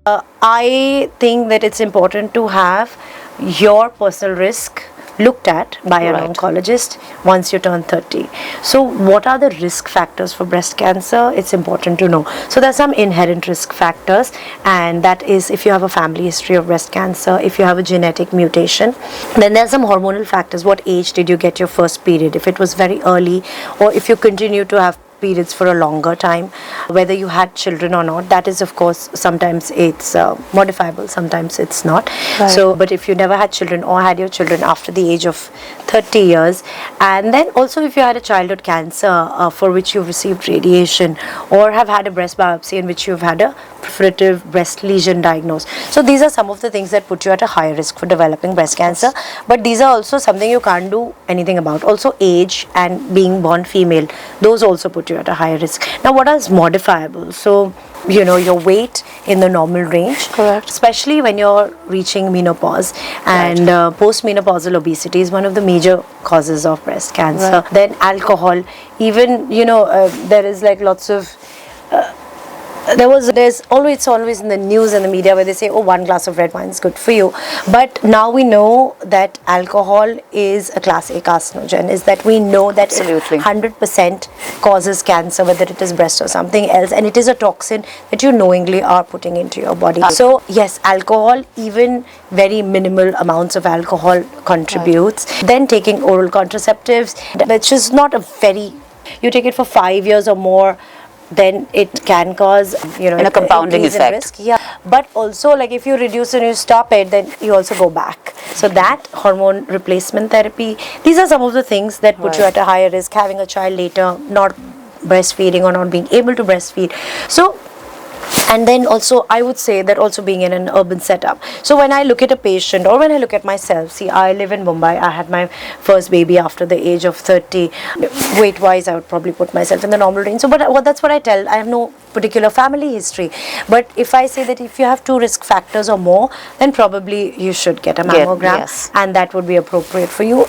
I think that it's important to have your personal risk looked at by an Right. oncologist once you turn 30. So what are the risk factors for breast cancer? It's important to know. So there's some inherent risk factors, and that is if you have a family history of breast cancer, if you have a genetic mutation. Then there's some hormonal factors. What age did you get your first period? If it was very early, or if you continue to have periods for a longer time, whether you had children or not, that is of course sometimes it's modifiable, sometimes it's not. Right. So but if you never had children or had your children after the age of 30 years, and then also if you had a childhood cancer for which you've received radiation, or have had a breast biopsy in which you've had a proliferative breast lesion diagnosed. So these are some of the things that put you at a higher risk for developing breast cancer, but these are also something you can't do anything about. Also age and being born female, those also put you at a higher risk. Now what is modifiable? So your weight in the normal range, Correct. especially when you're reaching menopause, and postmenopausal obesity is one of the major causes of breast cancer. Right. Then alcohol, even there is like lots of there's always in the news and the media where they say, oh, 1 glass of red wine is good for you. But now we know that alcohol is a class A carcinogen, is that we know that Absolutely. it 100% causes cancer, whether it is breast or something else, and it is a toxin that you knowingly are putting into your body. So yes, alcohol, even very minimal amounts of alcohol contributes. Right. Then taking oral contraceptives, which is not a very, you take it for 5 years or more, then it can cause In a compounding increase in effect. risk. Yeah, but also like if you reduce and you stop it, then you also go back. So that hormone replacement therapy, these are some of the things that put you Right. at a higher risk. Having a child later, not breastfeeding or not being able to breastfeed. So and then also I would say that also being in an urban setup. So when I look at a patient or when I look at myself, see, I live in Mumbai. I had my first baby after the age of 30. Weight wise, I would probably put myself in the normal range. So but that's what I tell. I have no particular family history, but if I say that if you have 2 risk factors or more, then probably you should get a mammogram, yes. and that would be appropriate for you.